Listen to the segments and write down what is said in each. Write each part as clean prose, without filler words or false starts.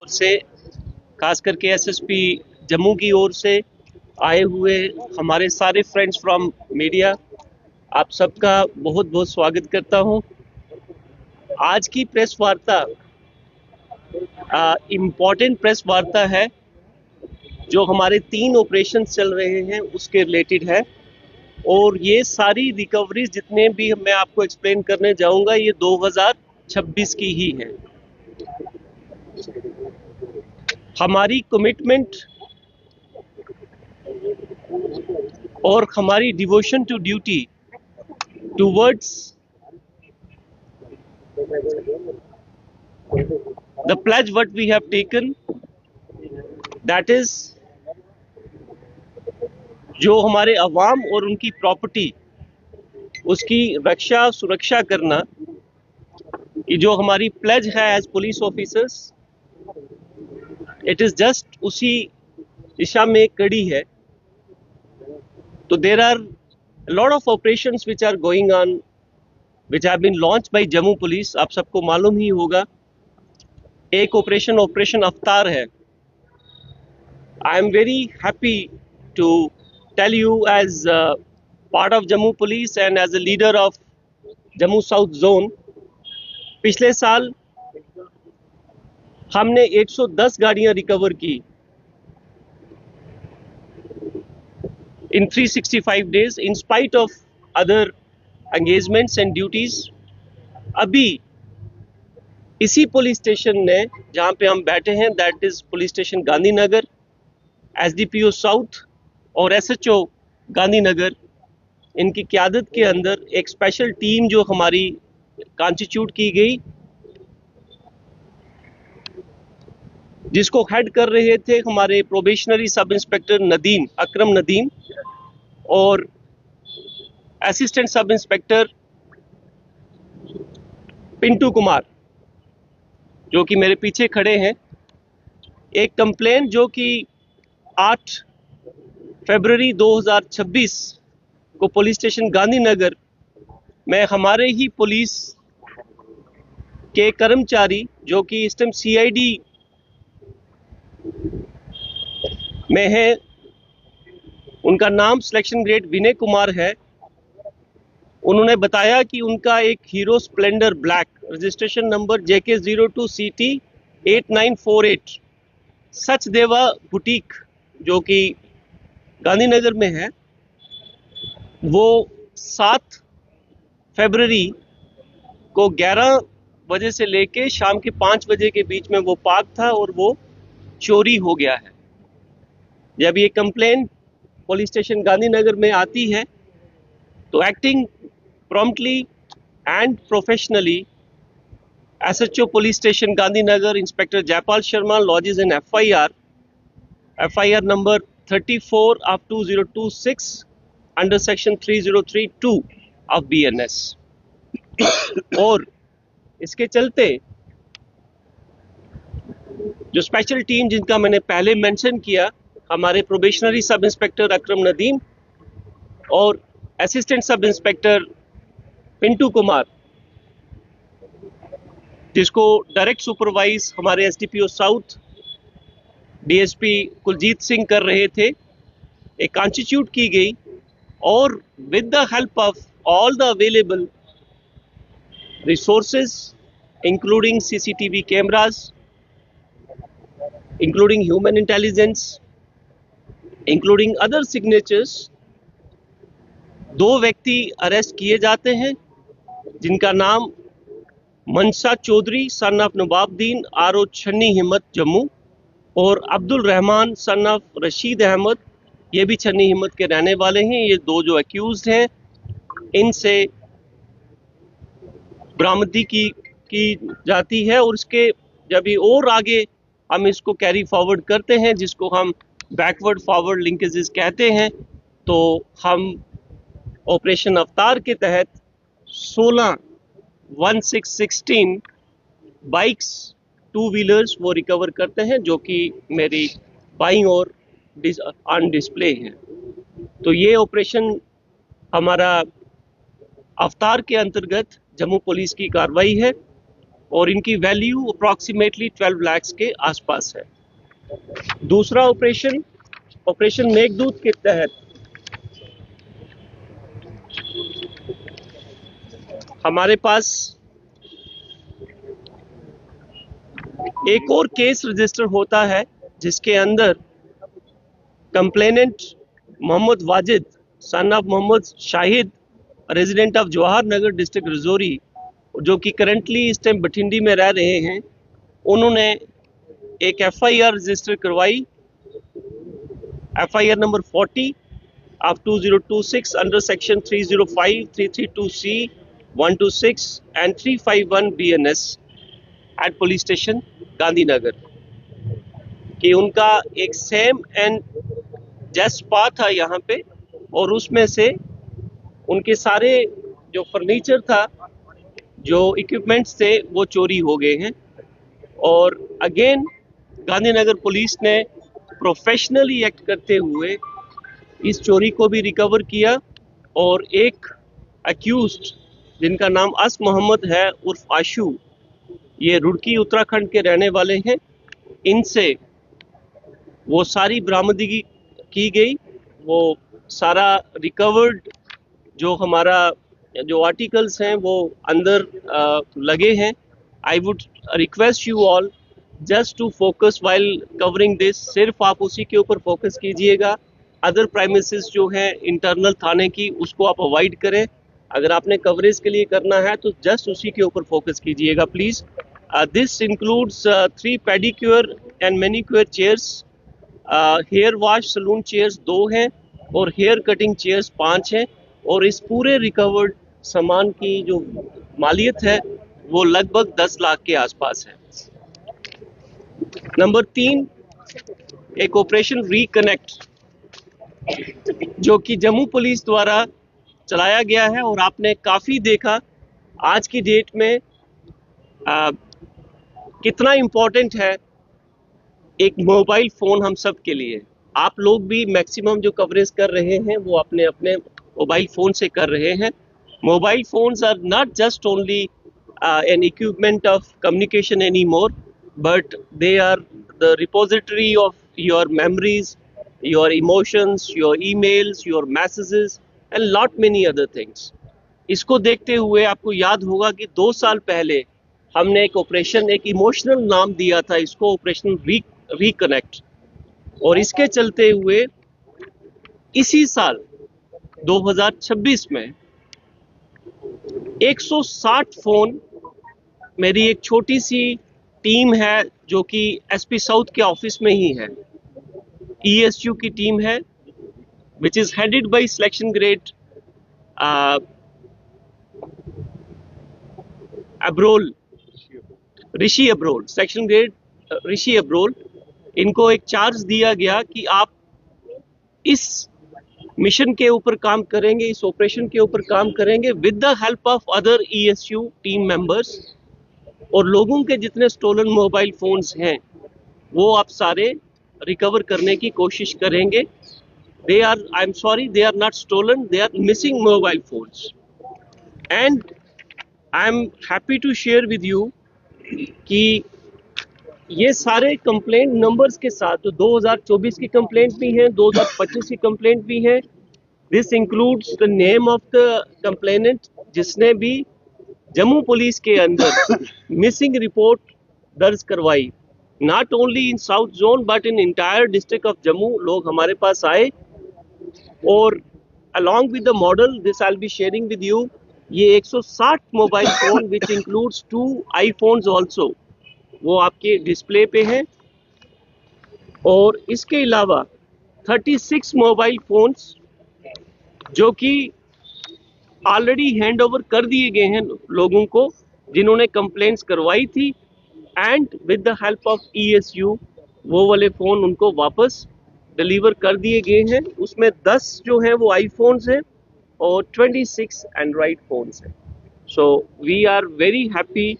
से, खास करके एसएसपी जम्मू की ओर से आए हुए हमारे सारे फ्रेंड्स फ्रॉम मीडिया, आप सबका बहुत बहुत स्वागत करता हूं। आज की प्रेस वार्ता इम्पोर्टेंट प्रेस वार्ता है जो हमारे 3 ऑपरेशन चल रहे हैं उसके रिलेटेड है। और ये सारी रिकवरीज जितने भी मैं आपको एक्सप्लेन करने जाऊंगा ये 2026 की ही है। हमारी कमिटमेंट और हमारी devotion to duty towards the pledge what we have taken, that is जो हमारे अवाम और उनकी प्रॉपर्टी उसकी रक्षा सुरक्षा करना, कि जो हमारी प्लेज है as police officers, it is just उसी दिशा में कड़ी है। तो there are lot of operations which are going on which have been launch by Jammu police. आप सबको मालूम ही होगा एक ऑपरेशन अवतार है। I am very happy to tell you as part of Jammu police and as a leader of Jammu south zone, पिछले साल हमने 110 गाड़ियां रिकवर की in 365 days in spite of other engagements and duties। अभी इसी पुलिस स्टेशन ने जहां पे हम बैठे हैं, that is police station Gandhinagar, SDPO south और एसएचओ गांधीनगर, इनकी क़यादत के अंदर एक स्पेशल टीम जो हमारी कॉन्स्टिट्यूट की गई, जिसको हेड कर रहे थे हमारे प्रोबेशनरी सब इंस्पेक्टर नदीम, अकरम नदीम, और assistant sub inspector Pintu Kumar जो कि मेरे पीछे खड़े हैं। एक कंप्लेंट जो कि 8 फरवरी 2026 को पुलिस स्टेशन गांधीनगर में हमारे ही पुलिस के कर्मचारी जो कि इस टाइम सीआईडी में है, उनका नाम सिलेक्शन ग्रेड विनय कुमार है, उन्होंने बताया कि उनका एक hero Splendor black registration number JK02CT 8948 Sachdeva boutique जो कि गांधीनगर में है, वो 7 फरवरी को 11 बजे से लेके शाम के 5 बजे के बीच में वो पार्क था और वो चोरी हो गया है। जब ये कंप्लेंट पुलिस स्टेशन गांधीनगर में आती है तो acting promptly and professionally SHO police station Gandhinagar inspector Jaipal Sharma lodges in FIR number 34/2026 under section 3032 of BNS। और इसके चलते जो स्पेशल टीम जिनका मैंने पहले मेंशन किया, हमारे प्रोबेशनरी सब इंस्पेक्टर अकरम नदीम और assistant sub inspector Pintu Kumar, जिसको डायरेक्ट सुपरवाइज हमारे SDPO south DSP Kuljeet Singh कर रहे थे, एक कॉन्स्टिट्यूट की गई और with the help of all the available resources including CCTV cameras, including human intelligence, including other signatures, 2 व्यक्ति अरेस्ट किए जाते हैं जिनका नाम मनशा चौधरी सन ऑफ नवाबुद्दीन RO छन्नी हिम्मत जम्मू और अब्दुल रहमान सन ऑफ रशीद अहमद, ये भी छन्नी हिम्मत के रहने वाले हैं। ये 2 जो अक्यूज्ड हैं, इनसे बरामदगी की जाती है और इसके जब ये और आगे हम इसको कैरी फॉरवर्ड करते हैं, जिसको हम बैकवर्ड फॉरवर्ड लिंकेजेस कहते हैं, तो हम ऑपरेशन अवतार के तहत 16 बाइक्स 2 व्हीलर्स वो रिकवर करते हैं जो कि मेरी बाईं ओर ऑन डिस्प्ले हैं। तो ये ऑपरेशन हमारा अवतार के अंतर्गत जम्मू पुलिस की कार्रवाई है और इनकी वैल्यू अप्रॉक्सीमेटली 12 लाख के आसपास है। दूसरा ऑपरेशन मेघदूत के तहत हमारे पास एक और केस रजिस्टर होता है जिसके अंदर complainant Mohammad Wajid son of Mohammad Shahid resident of Jawahar Nagar district Rajouri, जो कि करंटली इस टाइम बठिंडी में रह रहे हैं, उन्होंने एक FIR रजिस्टर करवाई, FIR number 40 of 2026 under section 305, 332C, 126 and 351 BNS at police station Gandhinagar कि उनका एक सेम एंड जस्ट स्पा था यहाँ पे, और उसमें से उनके सारे जो फर्नीचर था, जो इक्विपमेंट्स थे, वो चोरी हो गए हैं। और अगेन गांधीनगर पुलिस ने प्रोफेशनली एक्ट करते हुए इस चोरी को भी रिकवर किया और एक अक्यूज्ड जिनका नाम अस मोहम्मद है उर्फ आशू, ये रुड़की उत्तराखंड के रहने वाले हैं, इनसे वो सारी बरामदगी की गई। वो सारा रिकवर्ड जो हमारा जो आर्टिकल्स हैं वो अंदर लगे हैं। I would request you all just to focus while covering this, सिर्फ आप उसी के ऊपर फोकस कीजिएगा। अदर प्राइमिसेस जो है इंटरनल थाने की, उसको आप अवॉइड करें। अगर आपने कवरेज के लिए करना है तो जस्ट उसी के ऊपर फोकस कीजिएगा please. This includes 3 pedicure and manicure chairs, hair wash salon chairs 2 हैं और हेयर कटिंग चेयर्स 5 हैं, और इस पूरे रिकवर्ड सामान की जो मालियत है वो लगभग 10 लाख के आसपास है। नंबर 3, एक ऑपरेशन रिकनेक्ट जो कि जम्मू पुलिस द्वारा चलाया गया है, और आपने काफ़ी देखा आज की डेट में कितना इम्पोर्टेंट है एक मोबाइल फ़ोन हम सब के लिए। आप लोग भी मैक्सिमम जो कवरेज कर रहे हैं वो अपने अपने मोबाइल फ़ोन से कर रहे हैं। Mobile phones are not just only an equipment of communication any more, but they are the repository of your memories, your emotions, your emails, your messages and lot many other things। इसको देखते हुए आपको याद होगा कि 2 साल पहले हमने एक ऑपरेशन, एक इमोशनल नाम दिया था इसको, ऑपरेशन रिकनेक्ट, और इसके चलते हुए इसी साल 2026 में 160 फोन, मेरी एक छोटी सी टीम है जो कि SP साउथ के ऑफिस में ही है, ESU की टीम है, which is headed by selection grade Abrol, Rishi Abrol, section grade Rishi Abrol. इनको एक चार्ज दिया गया कि आप इस मिशन के ऊपर काम करेंगे, इस ऑपरेशन के ऊपर काम करेंगे with the help of other ESU team members, और लोगों के जितने स्टोलन मोबाइल फोन्स हैं वो आप सारे रिकवर करने की कोशिश करेंगे। They are, I am sorry, they are not stolen, they are missing mobile phones. And I am happy to share with you कि ये सारे कंप्लेंट नंबर्स के साथ, तो 2024 की कंप्लेंट भी है, 2025 की कंप्लेंट भी है। This includes the name of the complainant जिसने भी जम्मू पुलिस के अंदर मिसिंग रिपोर्ट दर्ज करवाई, not only in south zone but in entire district of Jammu. लोग हमारे पास आए और along with the model this I'll be sharing with you, ये 160 mobile phone which includes 2 iPhones also, वो आपके डिस्प्ले पे हैं। और इसके अलावा 36 मोबाइल फोन्स जो कि ऑलरेडी हैंड ओवर कर दिए गए हैं लोगों को जिन्होंने कंप्लेंट्स करवाई थी, and with the help of ESU वो वाले फ़ोन उनको वापस डिलीवर कर दिए गए हैं। उसमें 10 जो हैं वो iPhones हैं और 26 एंड्रॉइड फ़ोन्स हैं। So we are very happy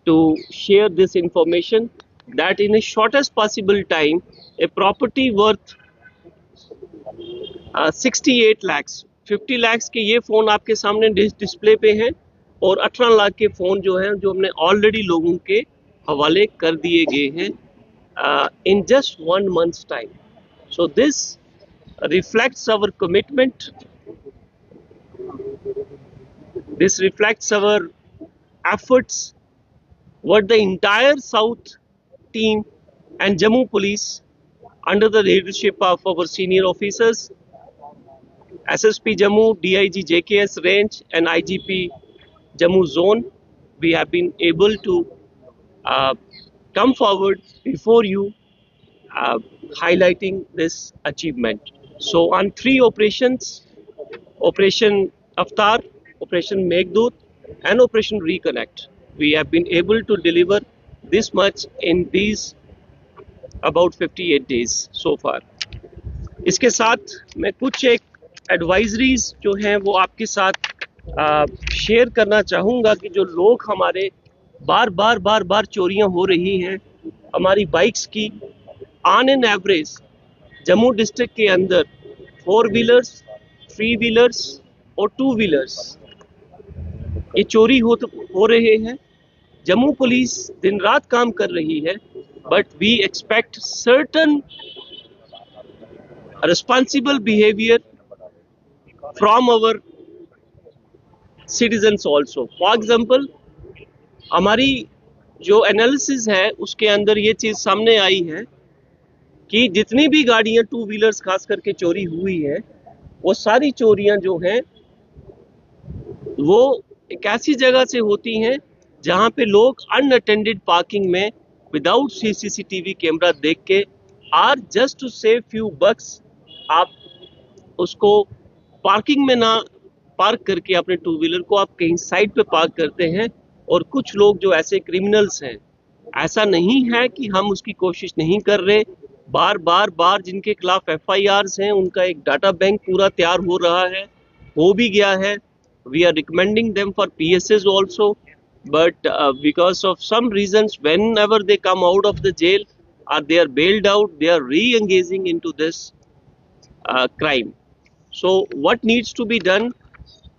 to share this information that in a shortest possible time a property worth 68 lakhs, 50 lakhs के ये फ़ोन आपके सामने डिस्प्ले पे हैं, और 18 लाख के फ़ोन जो हैं जो हमने ऑलरेडी लोगों के हवाले कर दिए गए हैं in just 1 month's time. So this reflects our commitment. This reflects our efforts what the entire South team and Jammu Police under the leadership of our senior officers, SSP Jammu, DIG JKS Range and IGP Jammu Zone, we have been able to uh, come forward before you uh, highlighting this achievement. So on 3 operations, Operation Avatar, Operation Meghdoot and Operation Reconnect, we have been able to deliver this much in these about 58 days so far. इसके साथ मैं कुछ एक advisories जो हैं वो आपके साथ शेयर करना चाहूँगा कि जो लोग हमारे बार बार चोरियां हो रही हैं हमारी बाइक्स की. On an average Jammu district के अंदर 4 व्हीलर्स, 3 व्हीलर्स और 2 व्हीलर्स ये चोरी हो रहे हैं. जम्मू पुलिस दिन रात काम कर रही है, but we expect certain responsible behavior from our citizens also. For example, हमारी जो एनालिसिस है उसके अंदर ये चीज़ सामने आई है कि जितनी भी गाड़ियां 2 व्हीलर्स खास करके चोरी हुई है वो सारी चोरियां जो हैं वो एक ऐसी जगह से होती हैं जहां पे लोग अनअटेंडेड पार्किंग में विदाउट सीसीटीवी कैमरा देख के are just to save few bucks आप उसको पार्किंग में ना पार्क करके अपने 2 व्हीलर को आप कहीं साइड पे पार्क करते हैं. और कुछ लोग जो ऐसे क्रिमिनल्स हैं, ऐसा नहीं है कि हम उसकी कोशिश नहीं कर रहे, बार जिनके खिलाफ FIRs हैं उनका एक डाटा बैंक पूरा तैयार हो रहा है, हो भी गया है. We are recommending them for PSS also, but because of some reasons whenever they come out of the jail or they are bailed out, they are re-engaging into this crime. So what needs to be done?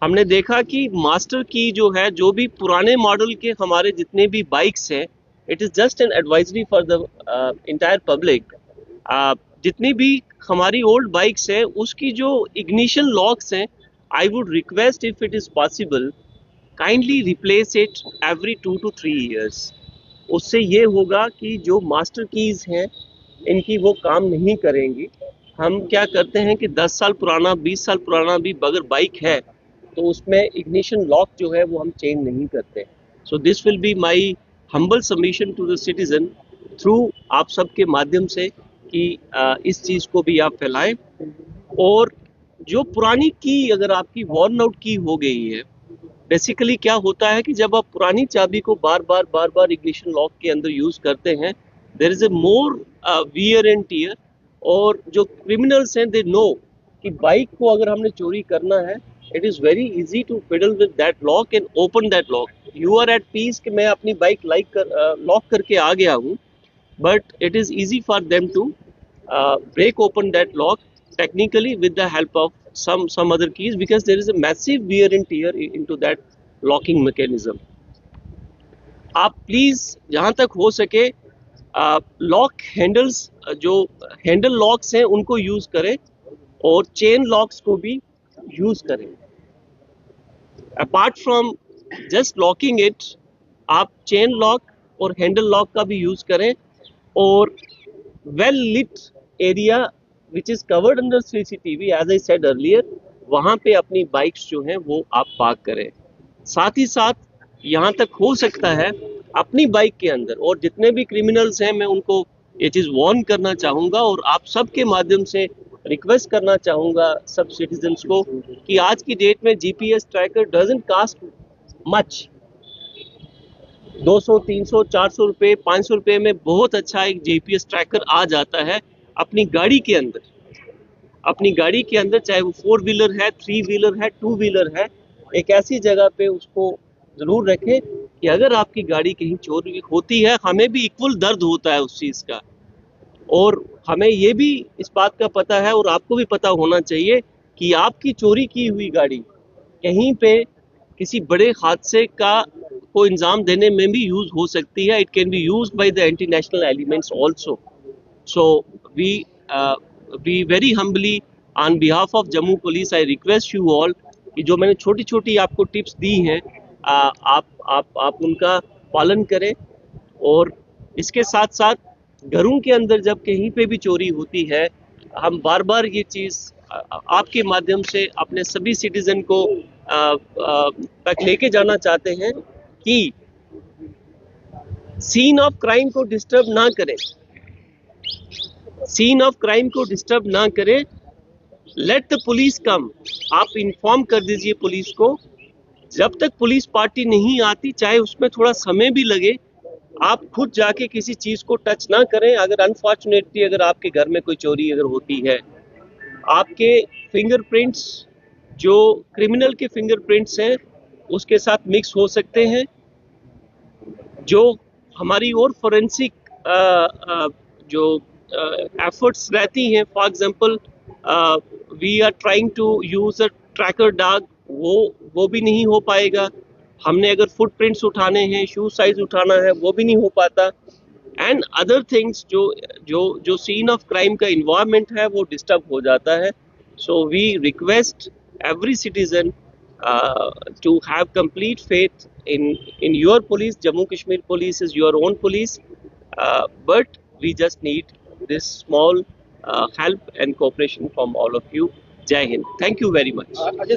हमने देखा कि master की जो है, जो भी पुराने model के हमारे जितने भी बाइक्स हैं, it is just an advisory for the entire public. जितनी भी हमारी ओल्ड बाइक्स हैं उसकी जो इग्निशन लॉक्स हैं, I would request if it is possible kindly replace it every 2 to 3 years. उससे ये होगा कि जो मास्टर कीज़ हैं इनकी वो काम नहीं करेंगी. हम क्या करते हैं कि 10 साल पुराना, 20 साल पुराना भी अगर बाइक है तो उसमें इग्निशन लॉक जो है वो हम चेंज नहीं करते. So this will be my humble submission to the citizen through आप सबके माध्यम से कि इस चीज़ को भी आप फैलाएं. और जो पुरानी की अगर आपकी वॉर्न आउट की हो गई है, बेसिकली क्या होता है कि जब आप पुरानी चाबी को बार बार इग्निशन लॉक के अंदर यूज करते हैं, there is a more wear and tear. और जो क्रिमिनल्स हैं दे नो कि बाइक को अगर हमने चोरी करना है, it is very easy to fiddle with that lock and open that lock. You are at peace कि मैं अपनी बाइक लॉक करके आ गया हूँ, but it is easy for them to break open that lock technically with the help of some other keys, because there is a massive wear and tear into that locking mechanism. आप please जहां तक हो सके lock handles, जो handle locks हैं उनको use करें और चेन लॉक्स को भी यूज करें. Apart from just locking it, आप चेन लॉक और हैंडल लॉक का भी यूज करें. और well lit area which is covered under CCTV, as I said earlier, वहां पे अपनी बाइक्स जो हैं वो आप पार्क करें. साथ ही साथ यहाँ तक हो सकता है अपनी बाइक के अंदर, और जितने भी क्रिमिनल्स हैं मैं उनको ये चीज़ वार्न करना चाहूँगा और आप सबके माध्यम से रिक्वेस्ट करना चाहूँगा सब सिटीजन्स को कि आज की डेट में GPS tracker doesn't cost much. 200, 300, 400 रुपये, 500 रुपये में बहुत अच्छा एक GPS ट्रैकर आ जाता है अपनी गाड़ी के अंदर. अपनी गाड़ी के अंदर, चाहे वो 4 व्हीलर है, 3 व्हीलर है, 2 व्हीलर है, एक ऐसी जगह पे उसको ज़रूर रखें कि अगर आपकी गाड़ी कहीं चोरी होती है, हमें भी इक्वल दर्द होता है उस चीज़ का. और हमें ये भी इस बात का पता है और आपको भी पता होना चाहिए कि आपकी चोरी की हुई गाड़ी कहीं पे किसी बड़े हादसे का को इंजाम देने में भी यूज हो सकती है. It can be used by the anti national elements also. So we very humbly on behalf of Jammu Police I request you all कि जो मैंने छोटी छोटी आपको टिप्स दी हैं आप उनका पालन करें. और इसके साथ साथ घरों के अंदर जब कहीं पे भी चोरी होती है, हम बार बार ये चीज़ आपके माध्यम से अपने सभी सिटीजन को तक लेके जाना चाहते हैं कि सीन ऑफ क्राइम को डिस्टर्ब ना करें. सीन ऑफ क्राइम को डिस्टर्ब ना करें. लेट द पुलिस कम. आप इन्फॉर्म कर दीजिए पुलिस को. जब तक पुलिस पार्टी नहीं आती, चाहे उसमें थोड़ा समय भी लगे, आप खुद जाके किसी चीज को टच ना करें. अगर अनफॉर्चुनेटली अगर आपके घर में कोई चोरी अगर होती है, आपके फिंगरप्रिंट्स जो क्रिमिनल के फिंगरप्रिंट्स हैं उसके साथ मिक्स हो सकते हैं. जो हमारी और फोरेंसिक जो एफर्ट्स रहती हैं, for example we are trying to use a tracker dog, वो भी नहीं हो पाएगा. हमने अगर फुटप्रिंट्स उठाने हैं, शू साइज उठाना है, वो भी नहीं हो पाता. एंड अदर थिंग्स जो सीन ऑफ क्राइम का इन्वायरमेंट है वो डिस्टर्ब हो जाता है. So we request every citizen to have complete faith in your police. Jammu Kashmir police is your own police, but we just need this small help and cooperation from all of you. Jai Hind. Thank you very much.